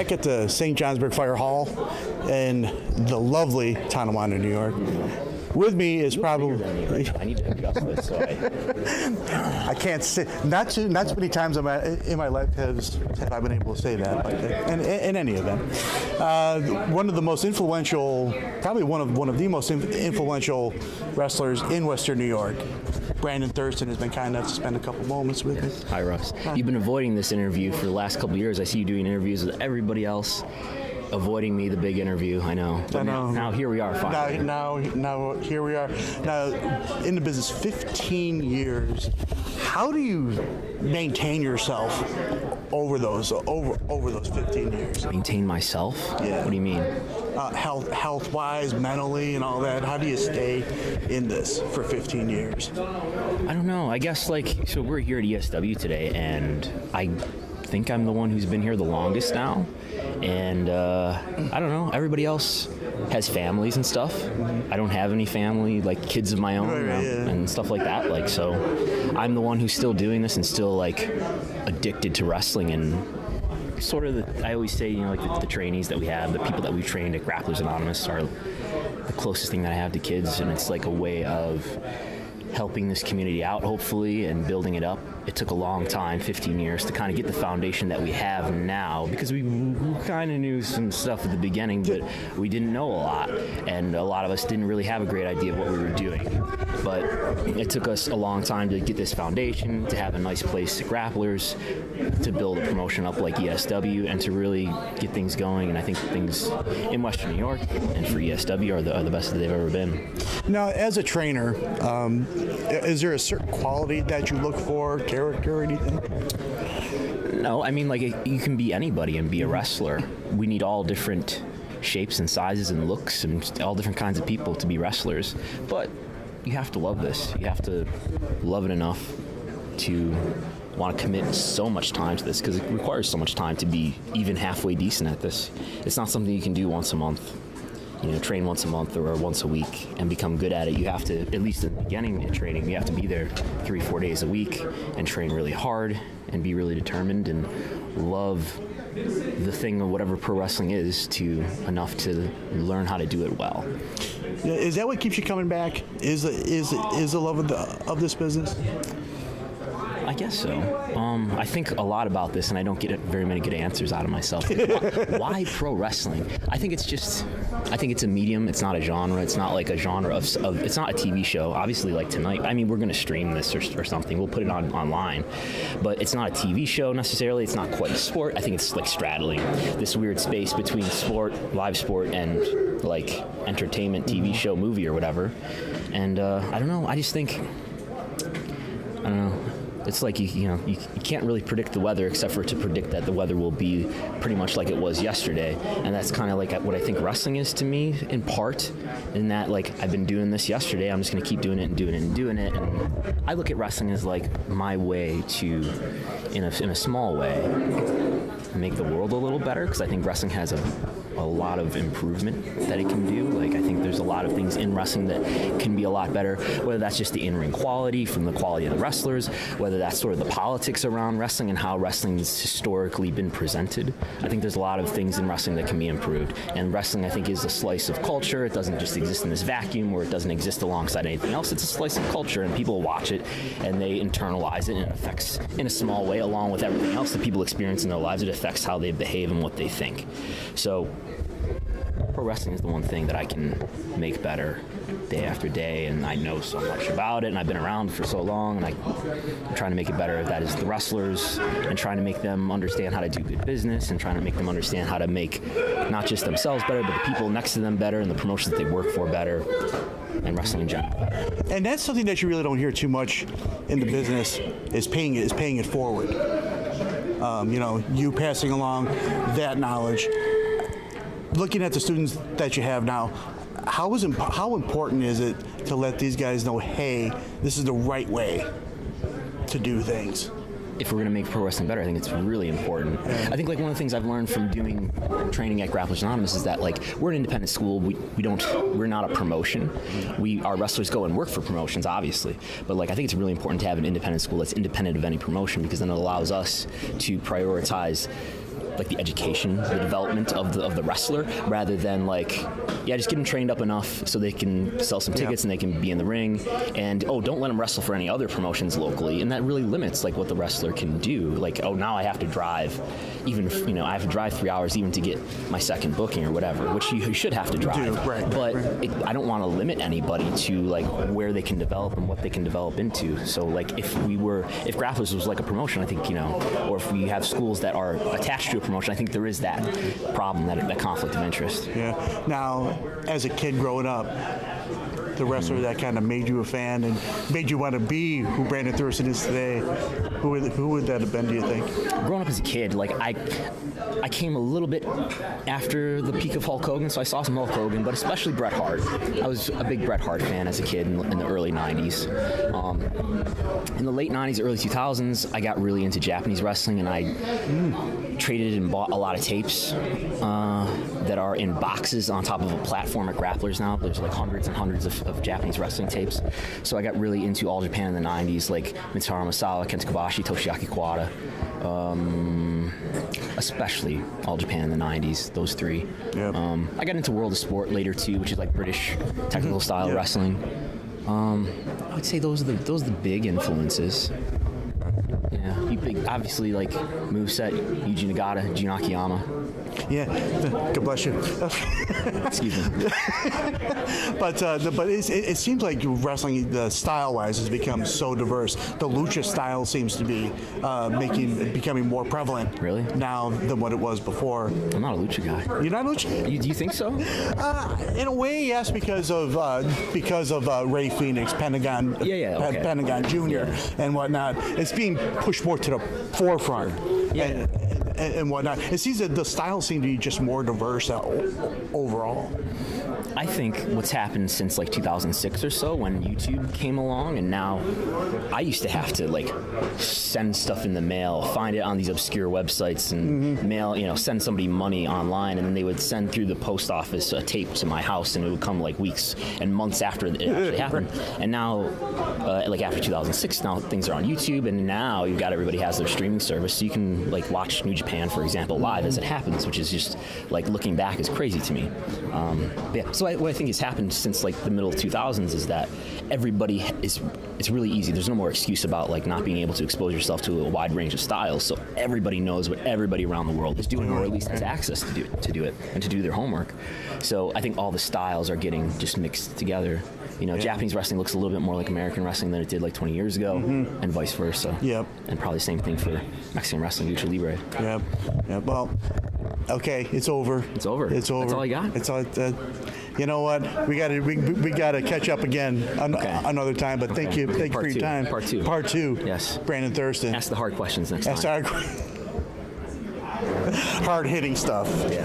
back at the St. Johnsburg Fire Hall in the lovely Tonawanda, New York. With me is probably. I need to adjust this. So I can't say. Not too many times in my life have I been able to say that. In any event, one of the most influential, probably one of the most influential wrestlers in Western New York, Brandon Thurston, has been kind enough to spend a couple moments with me. Hi, Russ. You've been avoiding this interview for the last couple of years. I see you doing interviews with everybody else. Avoiding me, the big interview. I know. I know. Now here we are. Finally. Now here we are. Now in the business 15 years. How do you maintain yourself over those 15 years? Maintain myself? Yeah. What do you mean? Health wise, mentally, and all that. How do you stay in this for 15 years? I don't know. I guess so. We're here at ESW today, and I think I'm the one who's been here the longest now. And I don't know, everybody else has families and stuff. I don't have any family, like kids of my own, and stuff like that. So I'm the one who's still doing this and still addicted to wrestling. And sort of I always say, the trainees that we have, the people that we've trained at Grapplers Anonymous are the closest thing that I have to kids. And it's like a way of helping this community out, hopefully, and building it up. It took a long time, 15 years, to kind of get the foundation that we have now, because we kind of knew some stuff at the beginning, but we didn't know a lot, and a lot of us didn't really have a great idea of what we were doing. But it took us a long time to get this foundation, to have a nice place at Grapplers, to build a promotion up like ESW, and to really get things going. And I think things in Western New York and for ESW are the best that they've ever been. Now, as a trainer, is there a certain quality that you look for, character or anything? No, I mean, you can be anybody and be a wrestler. We need all different shapes and sizes and looks and all different kinds of people to be wrestlers. But you have to love this. You have to love it enough to want to commit so much time to this, because it requires so much time to be even halfway decent at this. It's not something you can do once a month. Train once a month or once a week and become good at it. You have to, at least in the beginning of training, you have to be there 3-4 days a week and train really hard and be really determined and love the thing of whatever pro wrestling is enough to learn how to do it well. Yeah, is that what keeps you coming back? Is the love of this business? I guess so. I think a lot about this, and I don't get very many good answers out of myself. Why pro wrestling? I think it's a medium. It's not a genre. It's not like a genre of it's not a TV show. Obviously, like tonight, I mean, we're going to stream this or something. We'll put it online. But it's not a TV show necessarily. It's not quite a sport. I think it's like straddling this weird space between sport, live sport, and entertainment, TV show, movie, or whatever. And I don't know. I just think, I don't know. It's like you can't really predict the weather except for to predict that the weather will be pretty much like it was yesterday, and that's kind of like what I think wrestling is to me in part. In that, I've been doing this yesterday, I'm just going to keep doing it and doing it and doing it, and I look at wrestling as my way to, in a small way, make the world a little better, because I think wrestling has a lot of improvement that it can do. I think there's a lot of things in wrestling that can be a lot better, whether that's just the in-ring quality from the quality of the wrestlers, whether that's sort of the politics around wrestling and how wrestling's historically been presented. I think there's a lot of things in wrestling that can be improved, and wrestling, I think, is a slice of culture. It doesn't just exist in this vacuum where it doesn't exist alongside anything else. It's a slice of culture, and people watch it and they internalize it, and it affects, in a small way, along with everything else that people experience in their lives, it affects how they behave and what they think. So pro wrestling is the one thing that I can make better day after day, and I know so much about it, and I've been around for so long, and I'm trying to make it better. That is the wrestlers, and trying to make them understand how to do good business, and trying to make them understand how to make not just themselves better, but the people next to them better, and the promotions that they work for better, and wrestling in general better. And that's something that you really don't hear too much in the business, is paying it forward. You passing along that knowledge. Looking at the students that you have now, how important is it to let these guys know, hey, this is the right way to do things? If we're going to make pro wrestling better, I think it's really important. I think one of the things I've learned from doing training at Grapplers Anonymous is that we're an independent school. We're not a promotion. Our wrestlers go and work for promotions, obviously. But I think it's really important to have an independent school that's independent of any promotion, because then it allows us to prioritize like the education, the development of the wrestler, rather than like, yeah, just get them trained up enough so they can sell some tickets and they can be in the ring, and don't let them wrestle for any other promotions locally, and that really limits like what the wrestler can do. Like, now I have to drive, even if, I have to drive 3 hours even to get my second booking or whatever, which you should have to drive. But I don't want to limit anybody to like where they can develop and what they can develop into. So like if Grapplers was like a promotion, I think, or if we have schools that are attached to a promotion, I think there is that problem, that conflict of interest. Yeah. Now, as a kid growing up, the wrestler that kind of made you a fan and made you want to be who Brandon Thurston is today, who would that have been, do you think? Growing up as a kid, like I came a little bit after the peak of Hulk Hogan, so I saw some Hulk Hogan, but especially Bret Hart. I was a big Bret Hart fan as a kid in the early 90s. In the late 90s, early 2000s, I got really into Japanese wrestling, and I traded and bought a lot of tapes that are in boxes on top of a platform at Grapplers now. There's like hundreds and hundreds of Japanese wrestling tapes. So I got really into All Japan in the 90s, like Mitsuharu Misawa, Kenta Kobashi, Toshiaki Kawada. Especially All Japan in the 90s, those three. Yep. I got into World of Sport later too, which is like British technical style wrestling. I would say those are the big influences. Yeah, obviously like moveset, Yuji Nagata, Jun Akiyama. Yeah, God bless you. Excuse me. But it seems like wrestling, style-wise, has become so diverse. The lucha style seems to be becoming more prevalent. Really? Now than what it was before. I'm not a lucha guy. You're not a lucha? Do you think so? In a way, yes, because of Ray Phoenix, Pentagon, Pentagon Jr. and whatnot. It's being pushed more to the forefront. Yeah. And whatnot. It seems that the styles seem to be just more diverse overall. I think what's happened since like 2006 or so, when YouTube came along, and now I used to have to like send stuff in the mail, find it on these obscure websites, and mail, send somebody money online, and then they would send through the post office a tape to my house, and it would come like weeks and months after it actually happened. And now, like after 2006, now things are on YouTube, and now you've got everybody has their streaming service, so you can like watch New Japan, for example, live as it happens, which is just like looking back is crazy to me. So what I think has happened since like the middle of 2000s is that everybody it's really easy. There's no more excuse about like not being able to expose yourself to a wide range of styles. So everybody knows what everybody around the world is doing, or at least has access to do it and to do their homework. So I think all the styles are getting just mixed together. Japanese wrestling looks a little bit more like American wrestling than it did like 20 years ago, and vice versa. Yep. And probably the same thing for Mexican wrestling, Lucha Libre. Yep. Well, okay, it's over. It's over. It's over. That's all I got. It's all. You know what? We gotta catch up again another time. But thank you for your time. Part two. Part two. Yes. Brandon Thurston. Ask the hard questions next time. That's hard hitting stuff. Yeah.